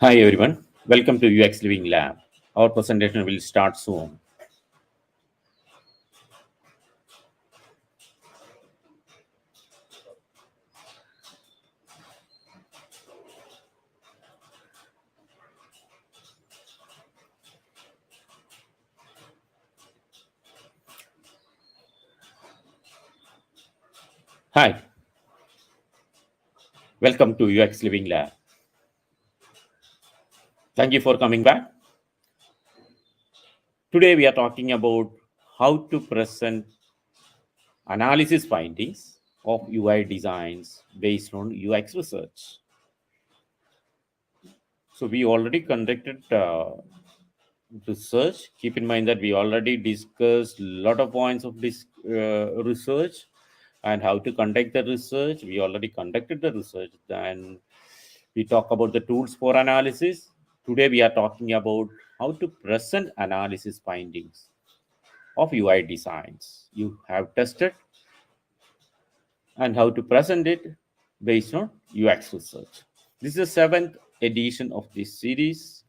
Hi everyone, welcome to UX Living Lab. Our presentation will start soon. Hi, welcome to UX Living Lab. Thank you for coming back. Today we are talking about how to present analysis findings of UI designs based on UX research. So we already conducted research. Keep in mind that we already discussed a lot of points of this research and how to conduct the research. We already conducted the research. Then we talk about the tools for analysis. Today we are talking about how to present analysis findings of UI designs you have tested and how to present it based on UX research. This is the seventh edition of this series,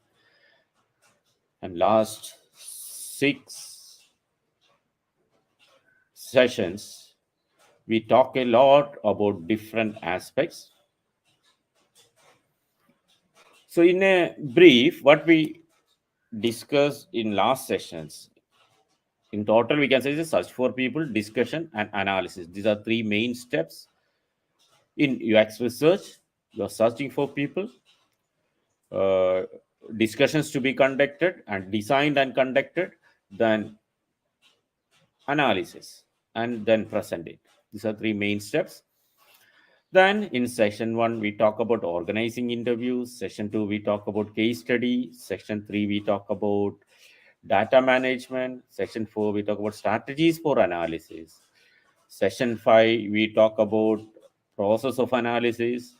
and last 6 sessions we talk a lot about different aspects. So in a brief, what we discussed in last sessions, in total we can say is search for people, discussion and analysis. These are three main steps in UX research. You are searching for people, uh, discussions to be conducted and designed and conducted, then analysis, and then present it. These are three main steps. Then in session 1, we talk about organizing interviews. Session 2, we talk about case study. Section 3, we talk about data management. Section 4, we talk about strategies for analysis. Session 5, we talk about process of analysis.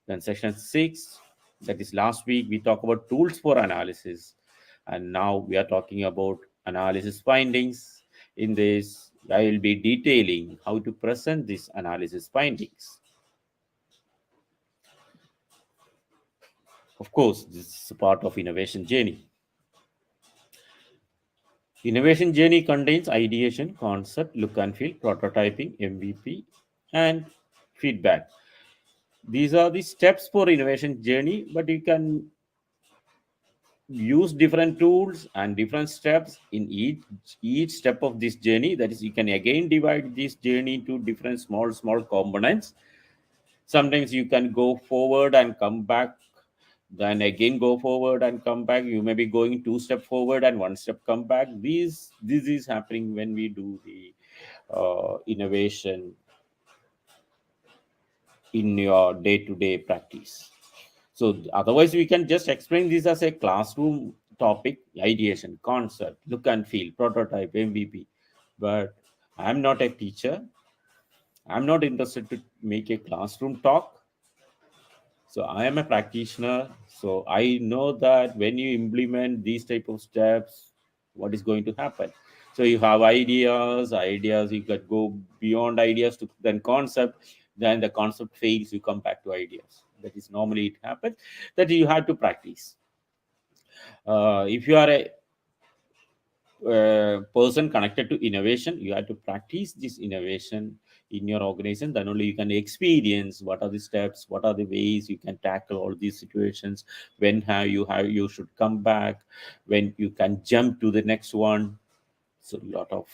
Then session 6, that is last week, we talk about tools for analysis. And now we are talking about analysis findings. In this, I will be detailing how to present these analysis findings. Of course, this is a part of innovation journey. Innovation journey contains ideation, concept, look and feel, prototyping, MVP, and feedback. These are the steps for innovation journey, but you can use different tools and different steps in each step of this journey. That is, you can again divide this journey into different small components. Sometimes you can go forward and come back, then again go forward and come back. You may be going 2 steps forward and 1 step come back. This is happening when we do the innovation in your day-to-day practice. So otherwise we can just explain this as a classroom topic: ideation, concept, look and feel, prototype, MVP. But I'm not a teacher. I'm not interested to make a classroom talk. So I am a practitioner. So I know that when you implement these type of steps, what is going to happen. So you have ideas, you can go beyond ideas to then concept. Then the concept fails, you come back to ideas. That is normally it happens. That you have to practice. If you are a person connected to innovation, you have to practice this innovation in your organization. Then only you can experience what are the steps, what are the ways you can tackle all these situations, when you should come back, when you can jump to the next one. So a lot of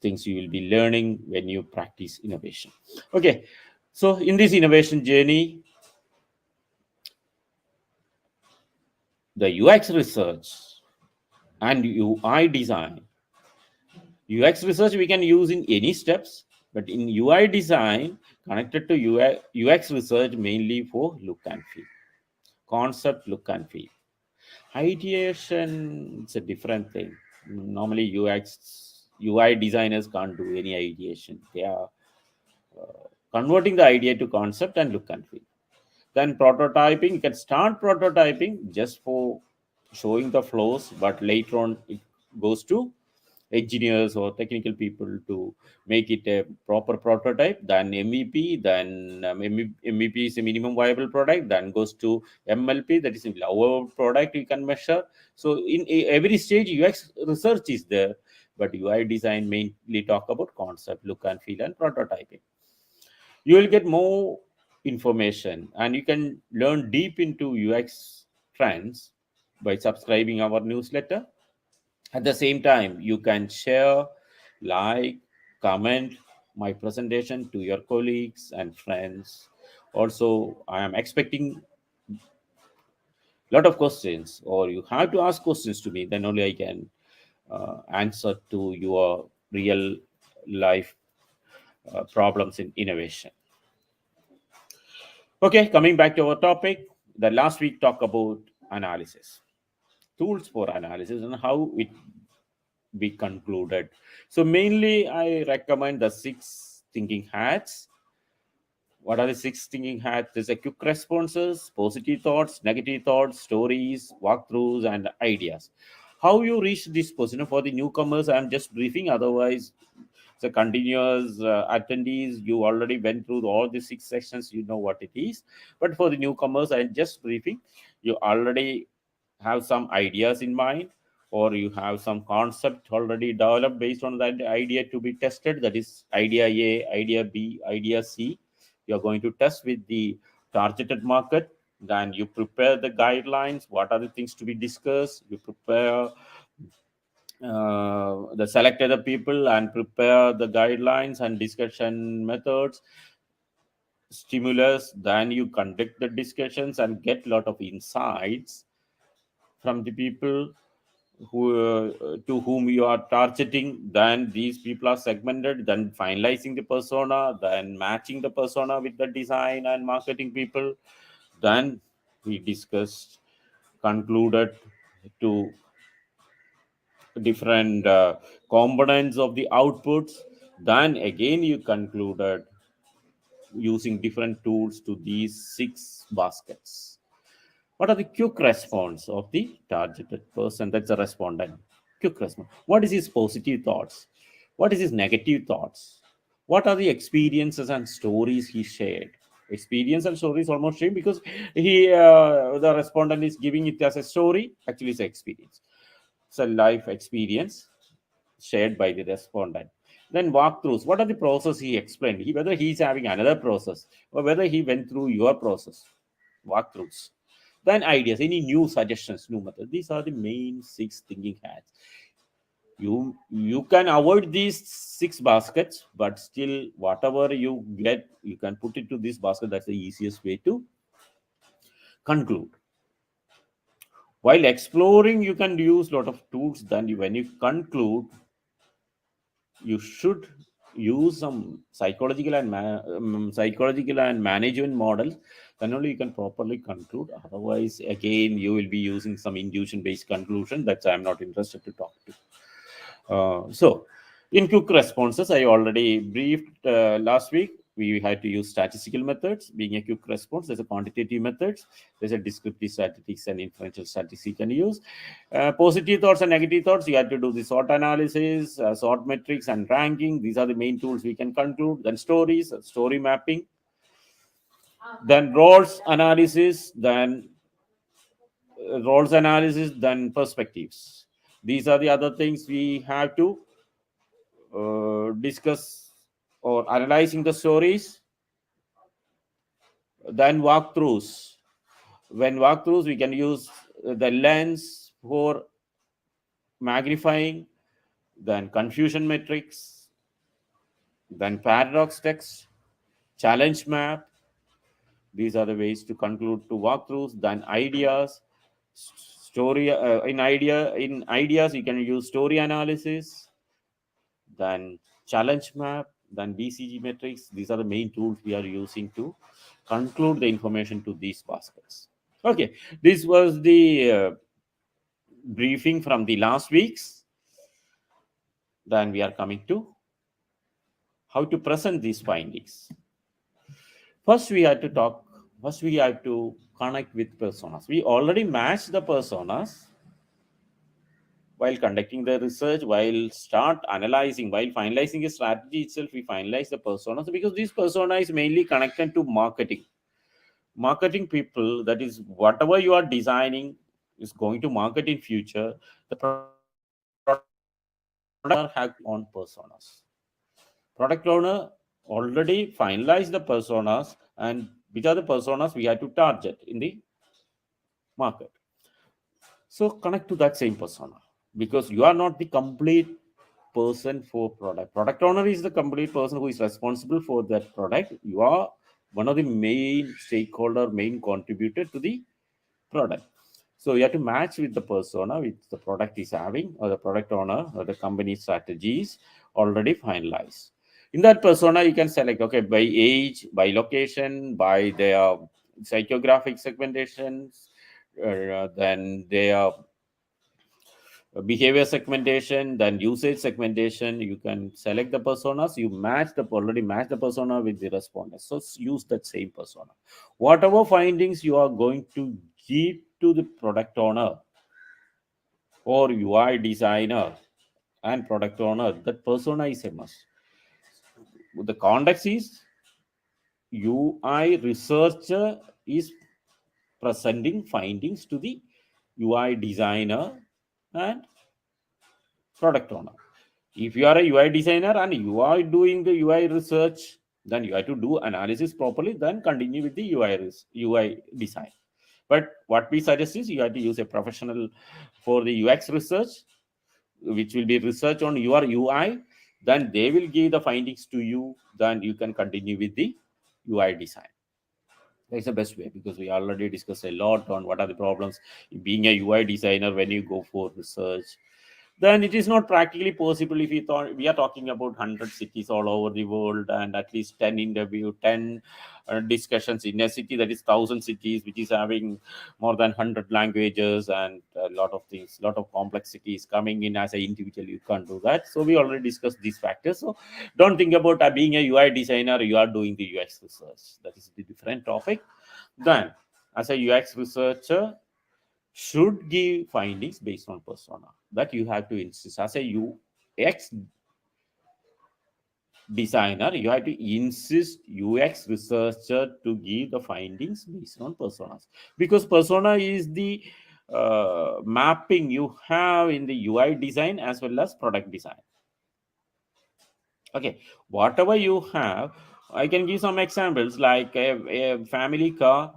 things you will be learning when you practice innovation. Okay, so in this innovation journey, the UX research and UI design. UX research we can use in any steps, but in UI design, connected to UX research mainly for look and feel. Concept, look and feel. Ideation, it's a different thing. Normally UI designers can't do any ideation. They are converting the idea to concept and look and feel. Then prototyping, you can start prototyping just for showing the flows, but later on it goes to engineers or technical people to make it a proper prototype, then MVP, then MVP is a minimum viable product, then goes to MLP, that is a lower product you can measure. So in every stage, UX research is there, but UI design mainly talk about concept, look and feel, and prototyping. You will get more information and you can learn deep into UX trends by subscribing our newsletter. At the same time, you can share, like, comment my presentation to your colleagues and friends. Also, I am expecting a lot of questions, or you have to ask questions to me, then only I can answer to your real life problems in innovation. Okay, coming back to our topic, the last week talk about analysis, tools for analysis, and how it be concluded. So mainly, I recommend the 6 thinking hats. What are the 6 thinking hats? There's a quick responses, positive thoughts, negative thoughts, stories, walkthroughs, and ideas. How you reach this position for the newcomers? I'm just briefing. Otherwise, the continuous attendees, you already went through all the 6 sections. You know what it is. But for the newcomers, I'm just briefing. You already have some ideas in mind, or you have some concept already developed based on that idea to be tested. That is idea A, idea B, idea C. You're going to test with the targeted market. Then you prepare the guidelines. What are the things to be discussed? You prepare the selected people and prepare the guidelines and discussion methods, stimulus. Then you conduct the discussions and get a lot of insights from the people who to whom you are targeting. Then these people are segmented, then finalizing the persona, then matching the persona with the design and marketing people. Then we discussed, concluded to different components of the outputs. Then again you concluded using different tools to these 6 baskets. What are the quick response of the targeted person? That's the respondent. Quick response. What is his positive thoughts? What is his negative thoughts? What are the experiences and stories he shared? Experience and stories almost same, because the respondent is giving it as a story. Actually, it's an experience. It's a life experience shared by the respondent. Then walkthroughs. What are the process he explained? Whether he's having another process or whether he went through your process. Walkthroughs. Then ideas, any new suggestions, new methods. These are the main 6 thinking hats. You can avoid these 6 baskets, but still whatever you get, you can put it to this basket. That's the easiest way to conclude. While exploring, you can use a lot of tools. Then when you conclude, you should use some psychological and management models. Then only you can properly conclude. Otherwise, again, you will be using some intuition based conclusion that I'm not interested to talk to. So in quick responses, I already briefed last week. We had to use statistical methods. Being a quick response, there's a quantitative methods, there's a descriptive statistics and inferential statistics you can use. Positive thoughts and negative thoughts, you have to do the SWOT analysis, SWOT metrics, and ranking. These are the main tools we can conclude. Then stories, story mapping, then roles analysis, then perspectives. These are the other things we have to discuss or analyzing the stories. Then walkthroughs. When walkthroughs, we can use the lens for magnifying, then confusion metrics, then paradox text, challenge map. These are the ways to conclude to walkthroughs. Then ideas, story in ideas you can use story analysis, then challenge map, then BCG metrics. These are the main tools we are using to conclude the information to these baskets. Okay, this was the briefing from the last weeks. Then we are coming to how to present these findings. First, we have to connect with personas. We already matched the personas while conducting the research, while start analyzing, while finalizing a strategy itself, we finalize the persona. So because this persona is mainly connected to marketing people, that is whatever you are designing is going to market in future. The product owner have on personas. Product owner already finalized the personas, and which are the personas we have to target in the market. So connect to that same persona, because you are not the complete person for product. Product owner is the complete person who is responsible for that product. You are one of the main stakeholder, main contributor to the product. So you have to match with the persona which the product is having, or the product owner or the company strategies already finalized. In that persona, you can select, okay, by age, by location, by their psychographic segmentations, then their behavior segmentation, then usage segmentation. You can select the personas, you already match the persona with the respondents. So use that same persona. Whatever findings you are going to give to the product owner or UI designer and product owner, that persona is a must. The context is UI researcher is presenting findings to the UI designer and product owner. If you are a UI designer and you are doing the UI research, then you have to do analysis properly, then continue with the UI design. But what we suggest is you have to use a professional for the UX research, which will be research on your UI. Then they will give the findings to you. Then you can continue with the UI design. That's the best way, because we already discussed a lot on what are the problems being a UI designer when you go for research. Then it is not practically possible if we are talking about 100 cities all over the world, and at least 10 interview, 10 discussions in a city that is 1,000 cities, which is having more than 100 languages and a lot of things, lot of complexities coming in as an individual. You can't do that. So we already discussed these factors. So don't think about being a UI designer, you are doing the UX research. That is the different topic. Then as a UX researcher, should give findings based on persona, that you have to insist. As a UX designer, you have to insist UX researcher to give the findings based on personas, because persona is the mapping you have in the UI design as well as product design. Okay, whatever you have, I can give some examples like a family car.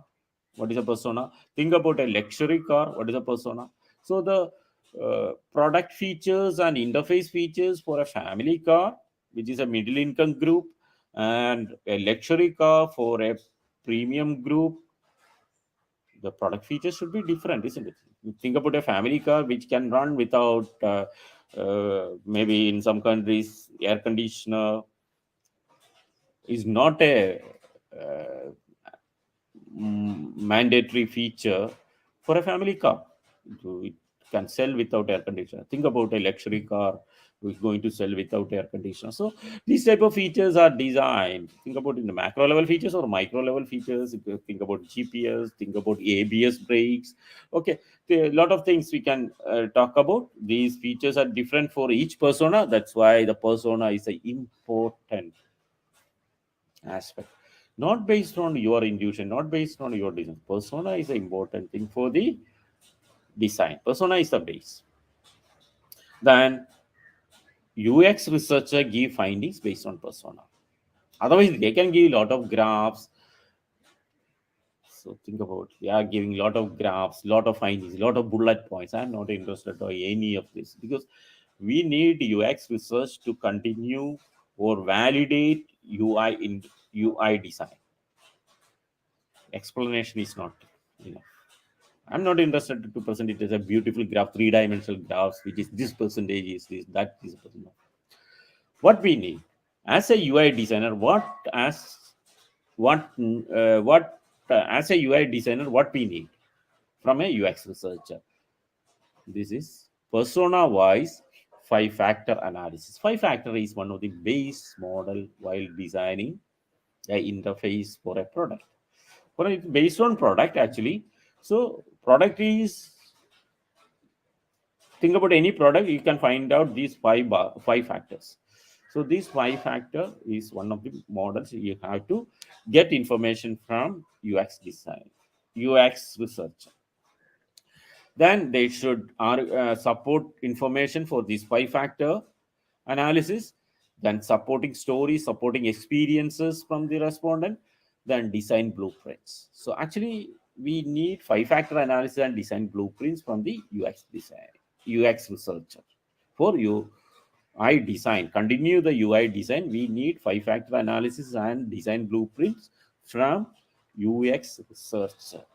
What is a persona? Think about a luxury car. What is a persona? So the product features and interface features for a family car, which is a middle income group, and a luxury car for a premium group, the product features should be different, isn't it? You think about a family car which can run without maybe in some countries air conditioner is not a uh, mandatory feature for a family car. So it can sell without air conditioner. Think about a luxury car which is going to sell without air conditioner. So these type of features are designed. Think about in the macro level features or micro level features. If you think about GPS, think about ABS brakes. Okay, there are a lot of things we can talk about. These features are different for each persona. That's why the persona is an important aspect, not based on your intuition, not based on your design. Persona is an important thing for the design. Persona is the base. Then UX researcher give findings based on persona. Otherwise, they can give a lot of graphs. So think about, they are giving a lot of graphs, lot of findings, lot of bullet points. I'm not interested in any of this, because we need UX research to continue or validate UI design. Explanation is not enough. I'm not interested to present it as a beautiful graph, three-dimensional graphs, which is this percentage is this, that is percent. What we need as a UI designer, as a UI designer, what we need from a UX researcher. This is persona-wise 5-factor analysis. 5-factor is one of the base model while designing a interface for a product. For it based on product actually. So product is Think about any product, you can find out these five factors. So this five factor is one of the models you have to get information from UX design, UX research. Then they should support information for this five factor analysis, then supporting stories, supporting experiences from the respondent, then design blueprints. So actually we need five factor analysis and design blueprints from the UX researcher. For UI design, continue the UI design, we need five factor analysis and design blueprints from UX researcher.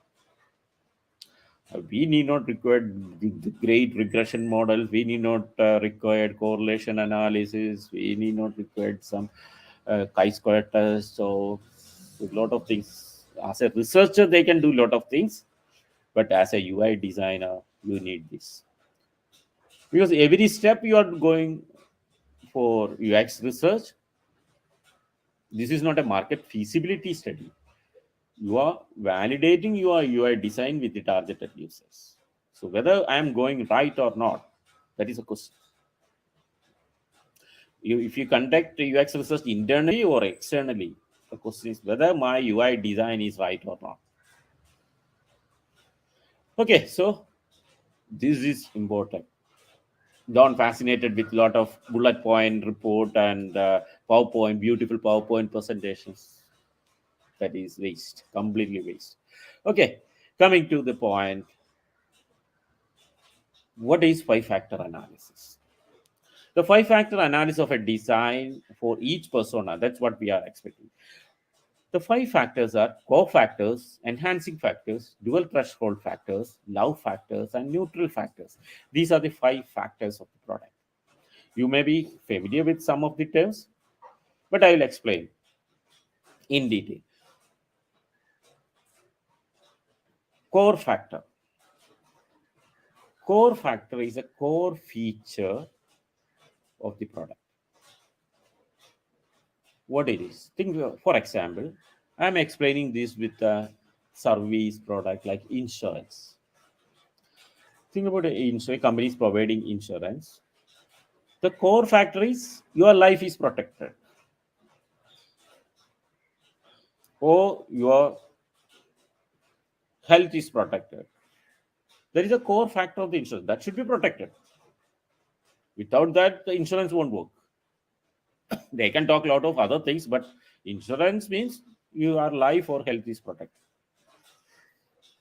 We need not require the great regression models. We need not require correlation analysis. We need not require some chi-square test. So a lot of things. As a researcher, they can do a lot of things, but as a UI designer, you need this, because every step you are going for UX research, this is not a market feasibility study. You are validating your UI design with the targeted users. So whether I am going right or not, that is a question. If you conduct UX research internally or externally, the question is whether my UI design is right or not. Okay, so this is important. Don't fascinated with a lot of bullet point report and PowerPoint, beautiful PowerPoint presentations. That is waste, completely waste. Okay, coming to the point, what is five factor analysis? The five factor analysis of a design for each persona, that's what we are expecting. The five factors are core factors, enhancing factors, dual threshold factors, love factors, and neutral factors. These are the five factors of the product. You may be familiar with some of the terms, but I will explain in detail. Core factor. Core factor is a core feature of the product. What it is? Think, for example, I'm explaining this with a service product like insurance. Think about a company is providing insurance. The core factor is your life is protected, or your health is protected. There is a core factor of the insurance that should be protected. Without that, the insurance won't work. They can talk a lot of other things, but insurance means your life or health is protected.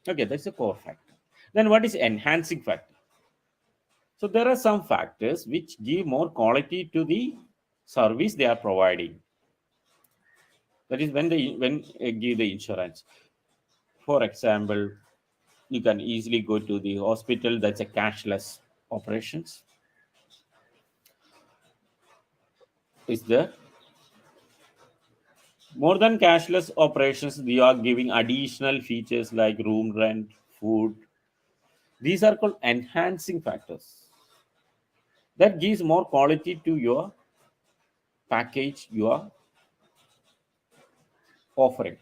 Okay, that's a core factor. Then what is enhancing factor? So there are some factors which give more quality to the service they are providing. That is when they give the insurance. For example, you can easily go to the hospital. That's a cashless operations. Is there more than cashless operations? We are giving additional features like room rent, food. These are called enhancing factors. That gives more quality to your package you are offering.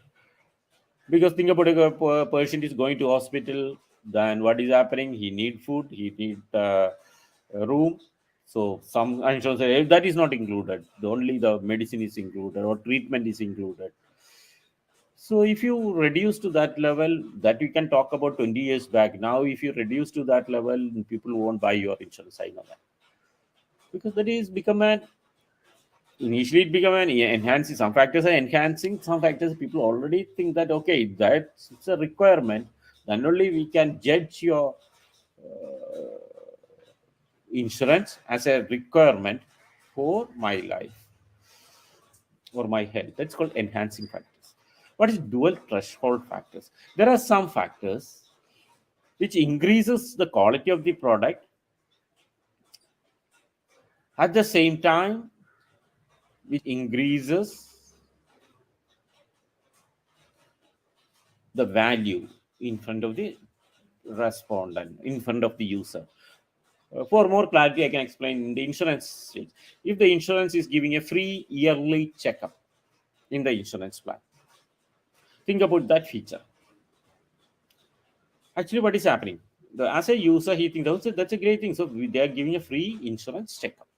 Because think about a patient is going to hospital, then what is happening? He need food, he need a room. So some insurance say that is not included. Only the medicine is included or treatment is included. So if you reduce to that level, that we can talk about 20 years back. Now, if you reduce to that level, people won't buy your insurance. I know that. Because that is become an initially it became an enhancing. Some factors are enhancing, some factors people already think that okay, that's it's a requirement. Then only we can judge your insurance as a requirement for my life or my health. That's called enhancing factors. What is dual threshold factors? There are some factors which increases the quality of the product, at the same time which increases the value in front of the respondent, in front of the user. For more clarity, I can explain in the insurance stage. If the insurance is giving a free yearly checkup in the insurance plan, think about that feature. Actually, what is happening? as a user, he thinks that's a great thing. So they are giving a free insurance checkup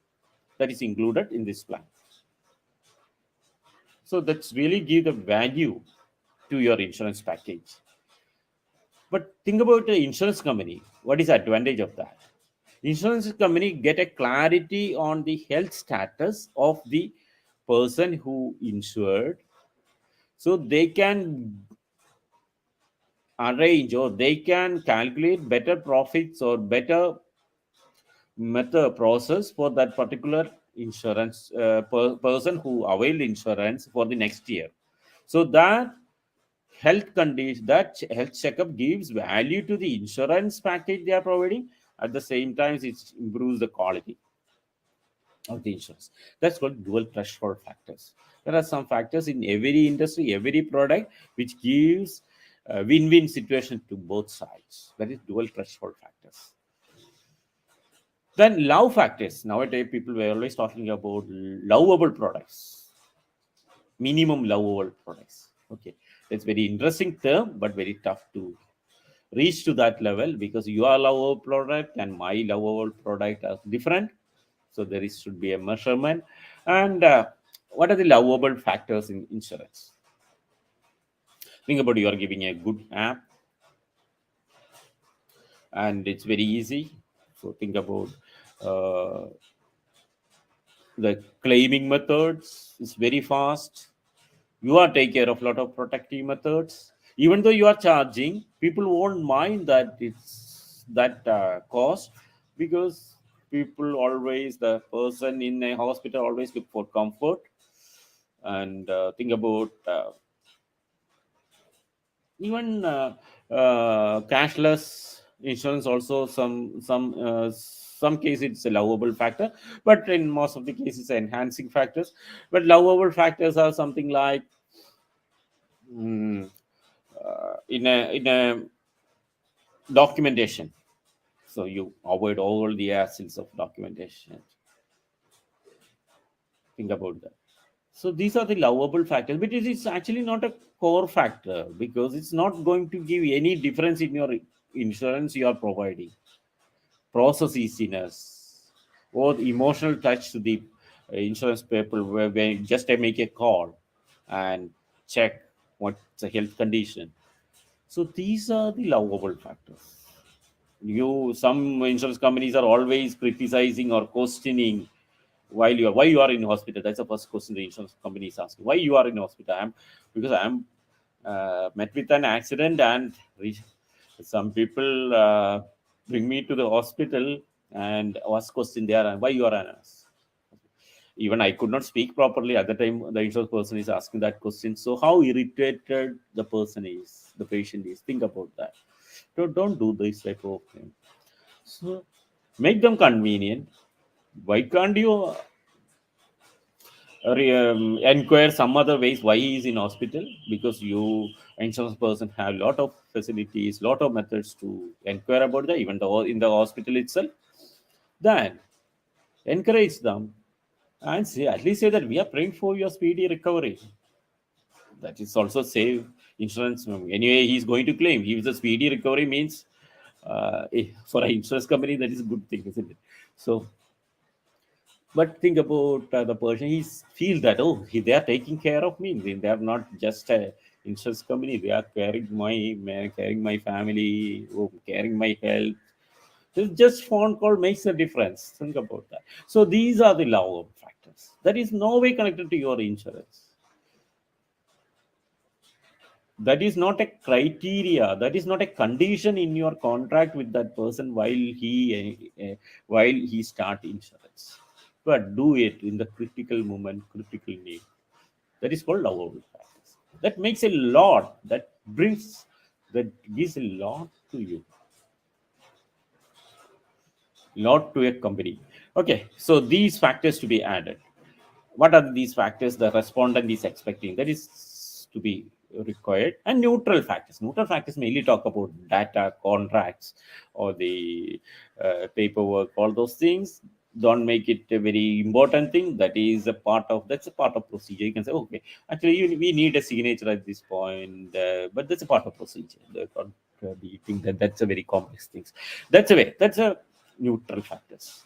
that is included in this plan. So that's really give the value to your insurance package. But think about the insurance company. What is the advantage of that? Insurance company get a clarity on the health status of the person who insured, so they can arrange or they can calculate better profits or better method process for that particular insurance person who availed insurance for the next year. So that health condition, that health checkup gives value to the insurance package they are providing. At the same time, it improves the quality of the insurance. That's called dual threshold factors. There are some factors in every industry, every product, which gives a win-win situation to both sides. That is dual threshold factors. Then love factors. Nowadays, people were always talking about lovable products, minimum lovable products. Okay, that's very interesting term, but very tough to reach to that level, because your lovable product and my lovable product are different. So there is should be a measurement. And what are the lovable factors in insurance? Think about, you are giving a good app and it's very easy. So think about uh, the claiming methods is very fast. You are take care of a lot of protective methods. Even though you are charging, people won't mind that it's that cost, because people always, the person in a hospital always look for comfort. And think about even cashless insurance also, some case it's a lovable factor, but in most of the cases enhancing factors. But lovable factors are something like, mm, in a documentation, so you avoid all the hassles of documentation. Think about that. So these are the lovable factors, but it is actually not a core factor, because it's not going to give any difference in your insurance you are providing. Process easiness or the emotional touch to the insurance people, where when just I make a call and check what's the health condition. So these are the lovable factors. Some insurance companies are always criticizing or questioning why you are in hospital. That's the first question the insurance company is asking. Why you are in hospital? Because I'm met with an accident, and some people bring me to the hospital and ask question there, and why you are an nurse. Even I could not speak properly at the time the insurance person is asking that question. So how irritated the person is, the patient is. Think about that. Don't do this type of thing. So make them convenient. Why can't you inquire some other ways why he is in hospital? Because you insurance person have lot of facilities, lot of methods to inquire about that, even though in the hospital itself. Then encourage them and say, at least say that we are praying for your speedy recovery. That is also save insurance. Anyway, he's going to claim. He was a speedy recovery means for an insurance company, that is a good thing, isn't it? So, but think about the person. He feel that, oh, they are taking care of me. They are not just a insurance company. They are carrying my family, oh, carrying my health. Just phone call makes a difference. Think about that. So these are the love factors. That is no way connected to your insurance. That is not a criteria. That is not a condition in your contract with that person while he start insurance. But do it in the critical moment, critical need. That is called lovable factors. That makes a lot. That gives a lot to you, lot to a company. Okay, so these factors to be added. What are these factors the respondent is expecting? That is to be required. And neutral factors mainly talk about data, contracts, or the paperwork, all those things. Don't make it a very important thing. That's a part of procedure. You can say, okay, actually we need a signature at this point, but that's a part of procedure. do you think that that's a very complex thing? That's a way. That's a neutral factors.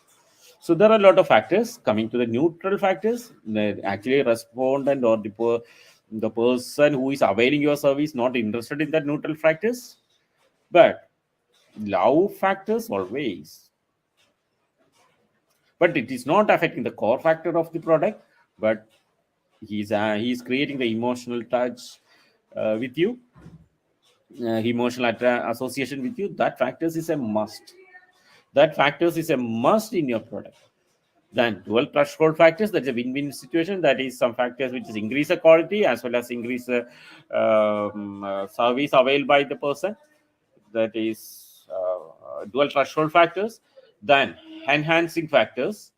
So there are a lot of factors. Coming to the neutral factors, the actually respondent or the person who is availing your service not interested in that neutral factors, but love factors always. But it is not affecting the core factor of the product, but he's creating the emotional touch with you, emotional association with you. That factors is a must. That factors is a must in your product. Then dual threshold factors, that's a win-win situation. That is some factors which is increase the quality as well as increase the service availed by the person. That is dual threshold factors. Then enhancing factors,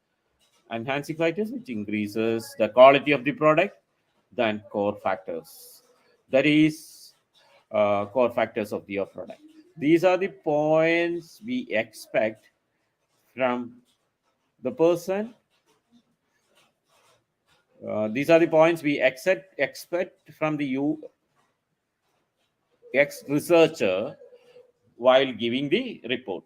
which increases the quality of the product. Then core factors, that is core factors of your product. These are the points we expect from the person. These are the points we expect from the UX researcher while giving the report.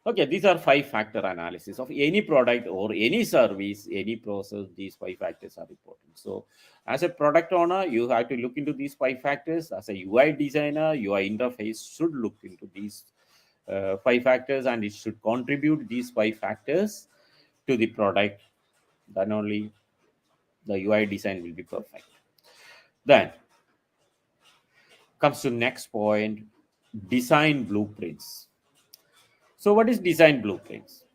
Okay, these are 5-factor analysis of any product or any service, any process. These 5 factors are important. So as a product owner, you have to look into these 5 factors. As a UI designer, UI interface should look into these 5 factors, and it should contribute these 5 factors to the product. Then only the UI design will be perfect. Then comes to next point, design blueprints. So what is design blueprints?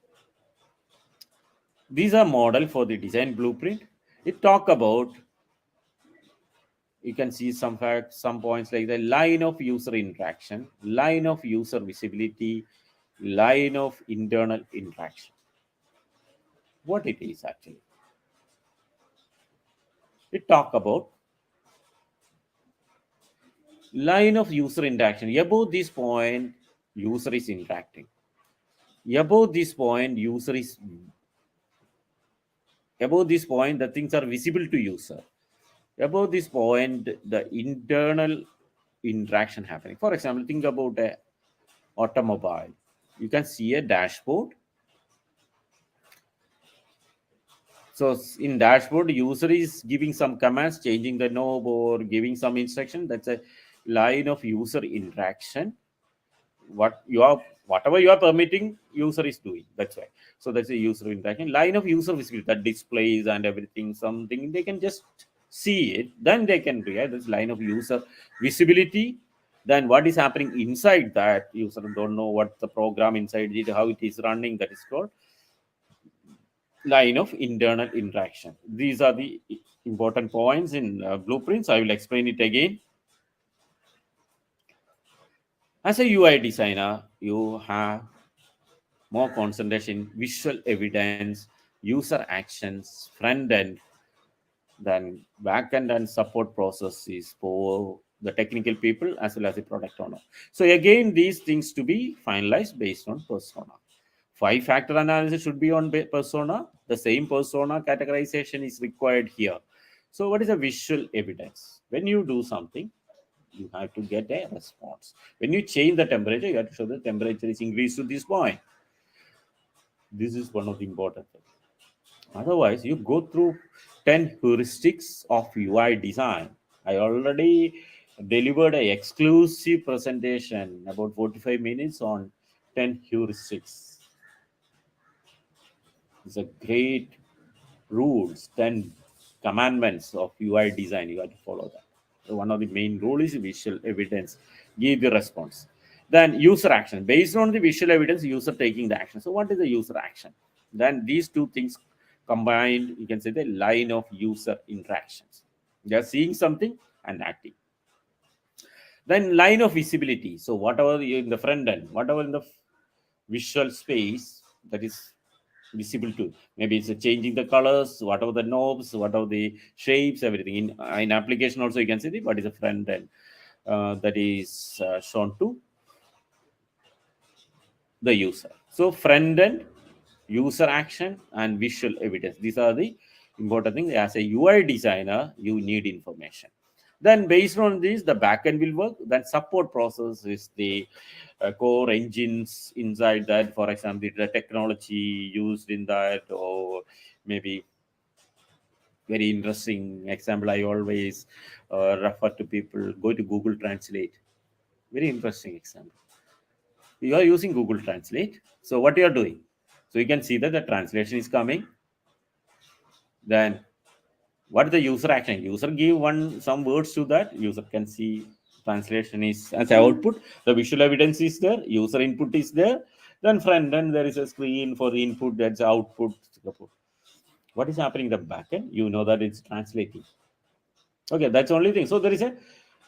These are model for the design blueprint. It talk about, you can see some facts, some points like the line of user interaction, line of user visibility, line of internal interaction. What it is actually? It talk about line of user interaction. Above this point, user is interacting. Above this point, the things are visible to user. Above this point, the internal interaction happening. For example, think about a automobile. You can see a dashboard. So in dashboard, user is giving some commands, changing the knob or giving some instruction. That's a line of user interaction. Whatever you are permitting, user is doing. That's why. So that's a user interaction. Line of user visibility, that displays and everything, something they can just see it. Then they can react. This line of user visibility. Then what is happening inside that, user don't know what the program inside it, how it is running. That is called line of internal interaction. These are the important points in blueprints. I will explain it again. As a UI designer, you have more concentration, visual evidence, user actions, front end, then back end and support processes for the technical people as well as the product owner. So again, these things to be finalized based on persona. 5-factor analysis should be on persona. The same persona categorization is required here. So what is a visual evidence? When you do something, you have to get a response. When you change the temperature, you have to show the temperature is increased to this point. This is one of the important things. Otherwise, you go through 10 heuristics of UI design. I already delivered an exclusive presentation about 45 minutes on 10 heuristics. It's a great rules, 10 commandments of UI design. You have to follow that. So one of the main rule is visual evidence. Give the response. Then user action. Based on the visual evidence, user taking the action. So what is the user action? Then these two things combined, you can say the line of user interactions. They are seeing something and acting. Then line of visibility. So whatever in the front end, whatever in the visual space that is visible to, maybe it's changing the colors, whatever the knobs, whatever the shapes, everything. In application also you can see what is the front end that is shown to the user. So front end, user action, and visual evidence. These are the important things. As a UI designer, you need information. Then based on this, the backend will work. Then support process is the core engines inside that. For example, the technology used in that, or maybe very interesting example. I always refer to people, go to Google Translate. Very interesting example. You are using Google Translate. So what you are doing? So you can see that the translation is coming. Then what is the user action? User give some words to that. User can see translation is as output. The visual evidence is there. User input is there. Then front end there is a screen for the input. That's output. What is happening in the backend? You know that it's translating. Okay, that's the only thing. So there is a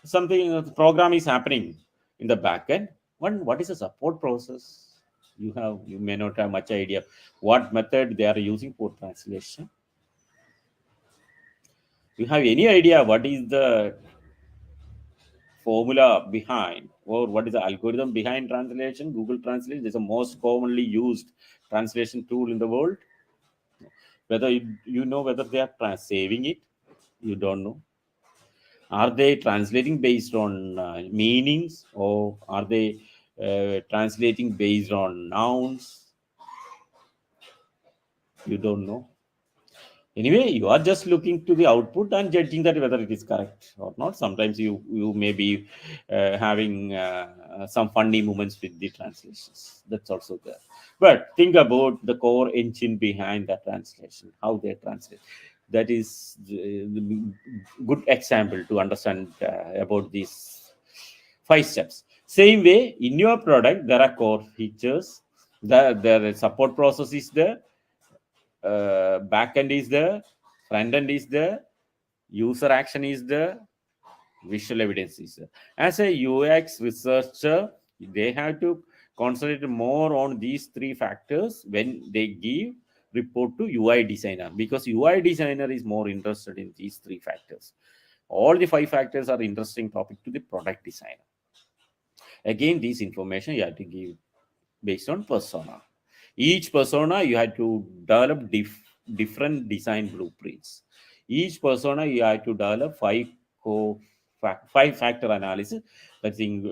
something program is happening in the backend. What is the support process? You may not have much idea what method they are using for translation. You have any idea what is the formula behind, or what is the algorithm behind translation? Google Translate is the most commonly used translation tool in the world. Whether you know whether they are saving it, you don't know. Are they translating based on meanings, or are they translating based on nouns? You don't know. Anyway, you are just looking to the output and judging that whether it is correct or not. Sometimes you may be having some funny moments with the translations. That's also there. But think about the core engine behind that translation, how they translate. That is the good example to understand about these 5 steps. Same way, in your product there are core features, the support process is there, back end is there, front end is there, user action is there, visual evidence is there. As a UX researcher, they have to concentrate more on these 3 factors when they give report to UI designer, because UI designer is more interested in these 3 factors. All the 5 factors are interesting topic to the product designer. Again, these information you have to give based on persona. Each persona you had to develop different design blueprints. Each persona you had to develop 5 factor analysis. That's in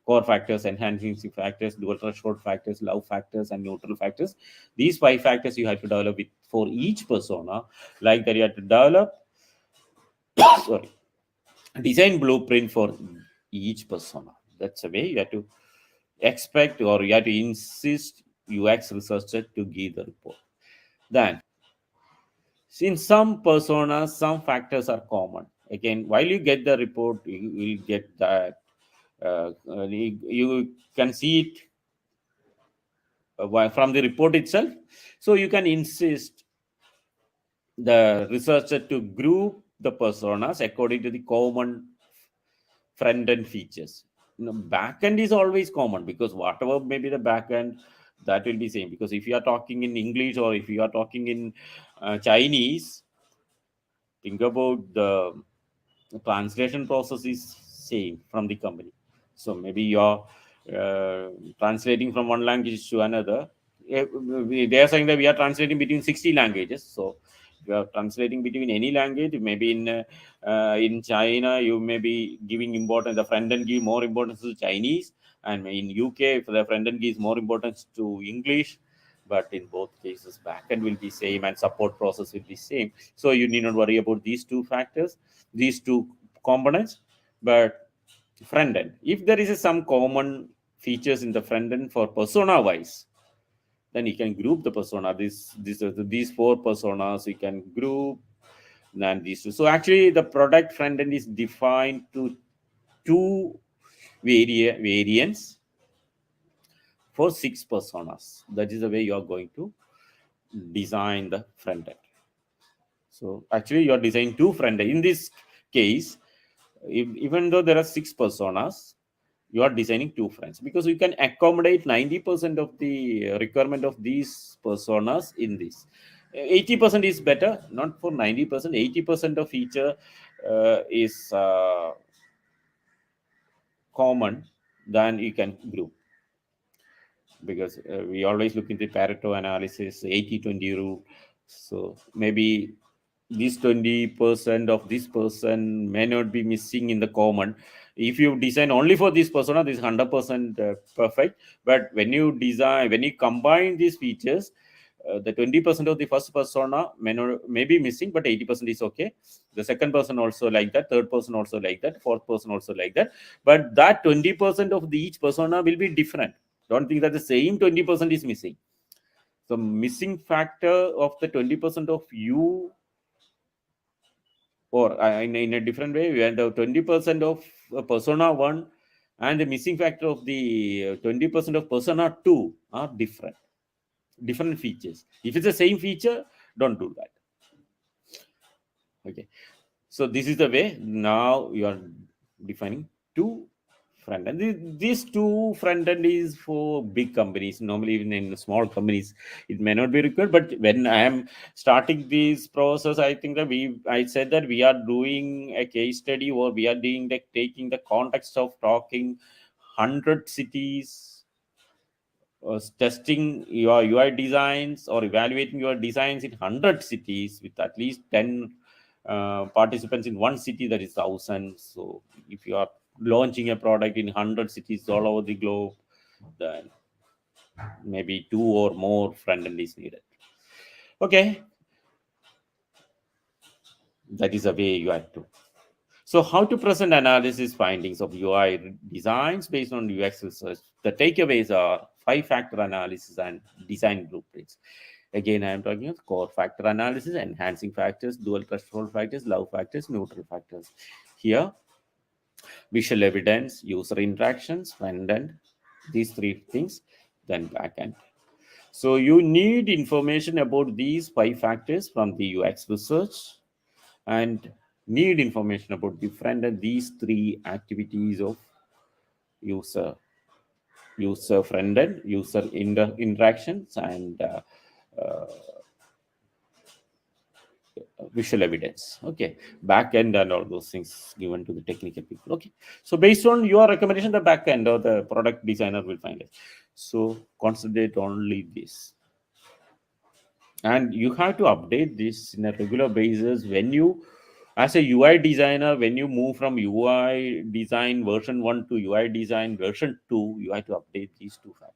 core factors, enhancing factors, dual threshold factors, love factors, and neutral factors. These 5 factors you have to develop it for each persona. Like that, you have to develop sorry, design blueprint for each persona. That's the way you have to expect, or you have to insist UX researcher to give the report. Then, in some personas, some factors are common. Again, while you get the report, you will get that you can see it from the report itself. So you can insist the researcher to group the personas according to the common front end features. Back end is always common, because whatever may be the back end, that will be same. Because if you are talking in English, or if you are talking in Chinese, think about the translation process is same from the company. So maybe you're translating from one language to another. They are saying that we are translating between 60 languages. So you are translating between any language. Maybe in China, you may be giving importance, the front end give more importance to Chinese, and in UK, the front end gives more importance to English. But in both cases, backend will be same and support process will be same. So you need not worry about these 2 factors, these 2 components. But front end, if there is some common features in the front end for persona wise, then you can group the persona. These 4 personas you can group, and these 2. So actually, the product front end is defined to 2 variants for 6 personas. That is the way you are going to design the front end. So actually, you are designing 2 front end. In this case, even though there are 6 personas, you are designing 2 fronts, because you can accommodate 90% of the requirement of these personas in this. 80% is better, not for 90%. 80% of feature is common, then you can group. Because we always look into Pareto analysis, 80-20 rule. So maybe this 20% of this person may not be missing in the common. If you design only for this persona, this is 100% perfect. But when you combine these features, the 20% of the first persona may be missing, but 80% is okay. The second person also like that, third person also like that, fourth person also like that. But that 20% of the each persona will be different. Don't think that the same 20% is missing. So missing factor of the 20% of you, or in a different way, we have the 20% of persona 1 and the missing factor of the 20% of persona 2 are different features. If it's the same feature, don't do that. Okay, so this is the way. Now you are defining two front end. These two front end is for big companies. Normally, even in small companies, it may not be required. But when I am starting this process, I think that I said that we are doing a case study, or we are doing taking the context of talking 100 cities, testing your UI designs or evaluating your designs in 100 cities with at least 10 participants in one city, that is 1,000. So if you are launching a product in 100 cities all over the globe, then maybe 2 or more front end is needed. Okay, that is a way you have to. So how to present analysis findings of UI designs based on UX research? The takeaways are 5-factor analysis and design blueprints. Again, I am talking of core factor analysis, enhancing factors, dual threshold factors, love factors, neutral factors. Here, visual evidence, user interactions, front end, these 3 things, then back end. So you need information about these 5 factors from the UX research, and need information about the front end, these 3 activities of user front end, user interactions, and visual evidence. Okay, back end and all those things given to the technical people. Okay, so based on your recommendation, the back end or the product designer will find it. So concentrate only this, and you have to update this in a regular basis. When you, as a UI designer, when you move from UI design version 1 to UI design version 2, you have to update these 2 factors.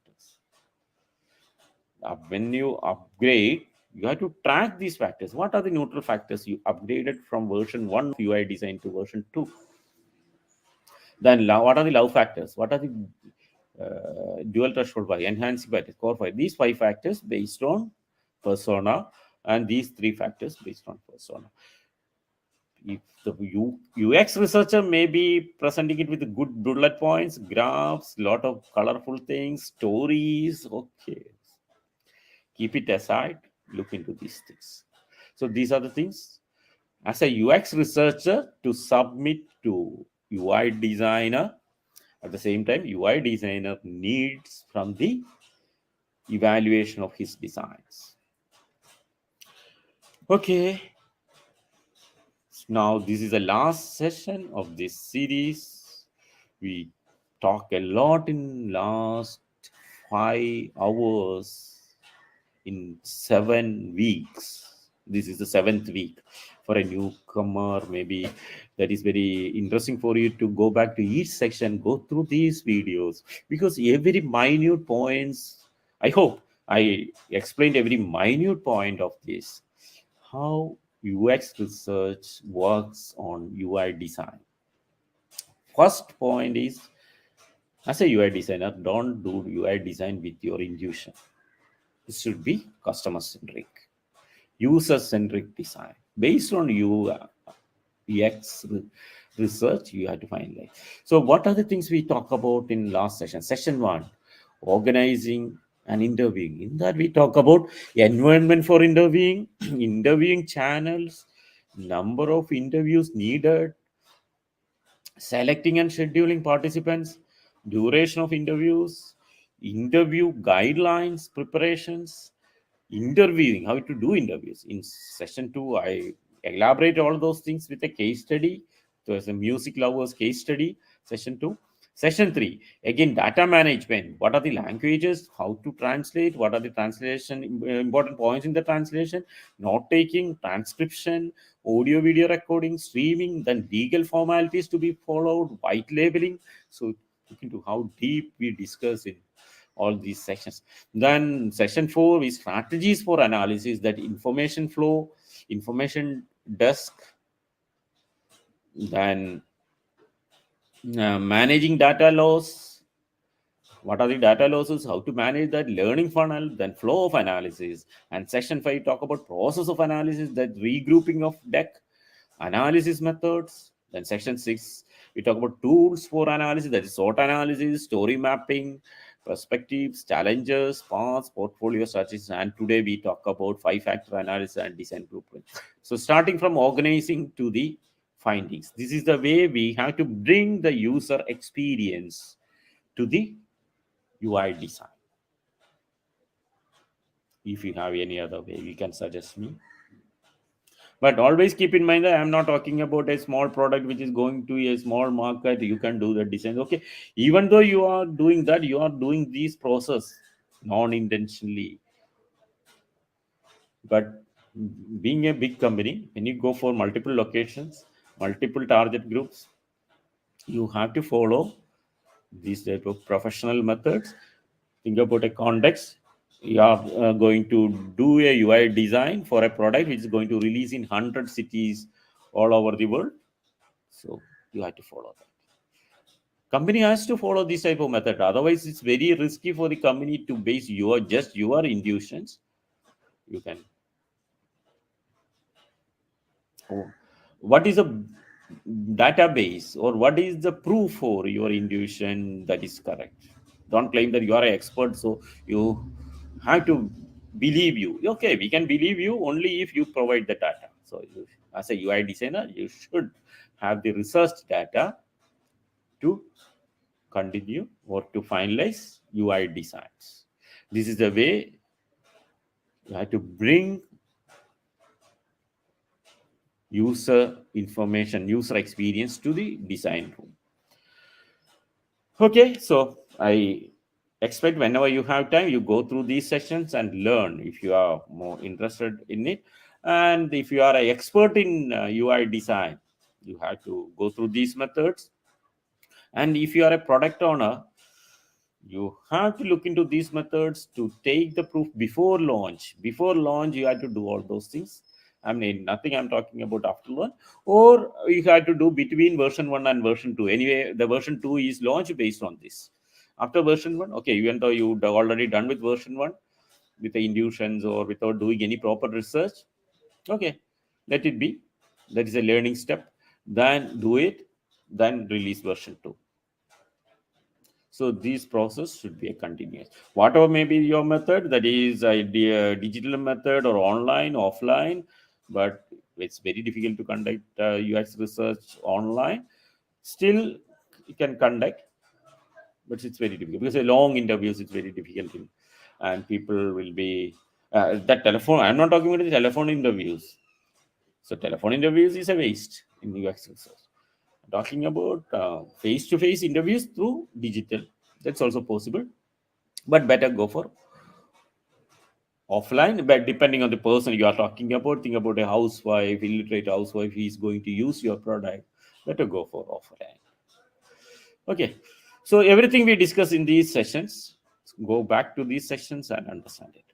When you upgrade, you have to track these factors. What are the neutral factors you upgraded from version 1 of UI design to version 2? Then what are the love factors? What are the dual threshold by enhancing by core 5? These 5 factors based on persona, and these 3 factors based on persona. If the UX researcher may be presenting it with good bullet points, graphs, lot of colorful things, stories, okay, keep it aside, look into these things. So these are the things as a UX researcher to submit to UI designer. At the same time, UI designer needs from the evaluation of his designs. Okay, now this is the last session of this series. We talk a lot in last 5 hours in 7 weeks. This is the 7th week for a newcomer. Maybe that is very interesting for you to go back to each section, go through these videos, because every minute points, I hope I explained every minute point of this, how UX research works on UI design. First point is, as a UI designer, don't do UI design with your intuition. It should be customer-centric, user-centric design. Based on UX research, you have to find like. So what are the things we talk about in last session? Session 1, organizing and interviewing. In that we talk about environment for interviewing, interviewing channels, number of interviews needed, selecting and scheduling participants, duration of interviews, interview guidelines, preparations, interviewing, how to do interviews. In session 2, I elaborate all those things with a case study. So as a music lovers case study, session 2. Session 3, again, data management. What are the languages? How to translate? What are the translation important points in the translation? Note taking, transcription, audio video recording, streaming, then legal formalities to be followed, white labeling. So look into how deep we discuss in all these sections. Then session 4 is strategies for analysis, that information flow, information desk, then managing data loss. What are the data losses? How to manage that, learning funnel, then flow of analysis. And session 5 talk about process of analysis, that regrouping of deck, analysis methods. Then section 6 we talk about tools for analysis, that is SWOT analysis, story mapping, perspectives, challenges, paths, portfolio strategies. And today we talk about 5-factor analysis and design blueprint. So starting from organizing to the findings, this is the way we have to bring the user experience to the UI design. If you have any other way, you can suggest me. But always keep in mind that I'm not talking about a small product which is going to a small market. You can do the design. Okay. Even though you are doing that, you are doing this process non-intentionally. But being a big company, when you go for multiple locations, multiple target groups, you have to follow these type of professional methods. Think about a context. You are going to do a UI design for a product which is going to release in 100 cities all over the world. So you have to follow that. Company has to follow this type of method. Otherwise, it's very risky for the company to base your intuitions. You can. Oh, what is a database, or what is the proof for your intuition that is correct? Don't claim that you are an expert, so you have to believe you. Okay, we can believe you only if you provide the data. So you, as a UI designer, you should have the research data to continue or to finalize UI designs. This is the way you have to bring user information, user experience to the design room. Okay, so I expect whenever you have time, you go through these sessions and learn if you are more interested in it. And if you are an expert in UI design, you have to go through these methods. And if you are a product owner, you have to look into these methods to take the proof before launch. Before launch, you have to do all those things. I mean, nothing I'm talking about after launch. Or you have to do between version 1 and version 2. Anyway, the version 2 is launched based on this. After version 1, okay, even though you've already done with version 1, with the inductions or without doing any proper research, okay, let it be. That is a learning step. Then do it, then release version 2. So this process should be a continuous. Whatever may be your method, that is a digital method or online, offline, but it's very difficult to conduct UX research online. Still, you can conduct, but it's very difficult because a long interviews is very difficult, and people will be that telephone. I'm not talking about the telephone interviews. So telephone interviews is a waste in UX research. Talking about face-to-face interviews through digital, that's also possible, but better go for offline. But depending on the person you are talking about, think about a housewife, illiterate housewife, he is going to use your product, better go for offline. Okay, so everything we discuss in these sessions, go back to these sessions and understand it.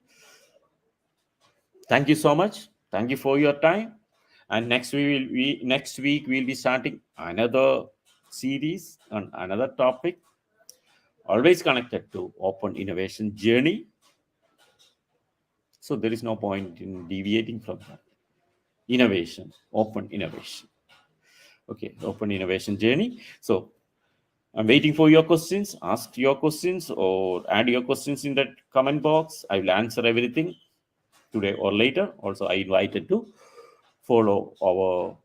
Thank you so much. Thank you for your time. And next week we'll be starting another series on another topic, always connected to open innovation journey. So there is no point in deviating from that. Innovation, open innovation. Okay, open innovation journey. So I'm waiting for your questions. Ask your questions or add your questions in that comment box. I will answer everything today or later. Also, I invited to follow our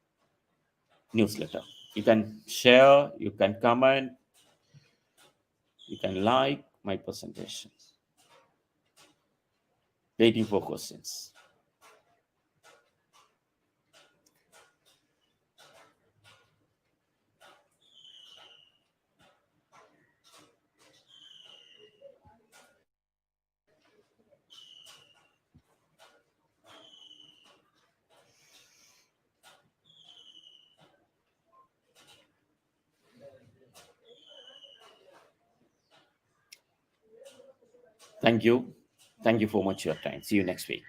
newsletter. You can share, you can comment, you can like my presentation. Waiting for questions. Thank you. Thank you for much your time. See you next week.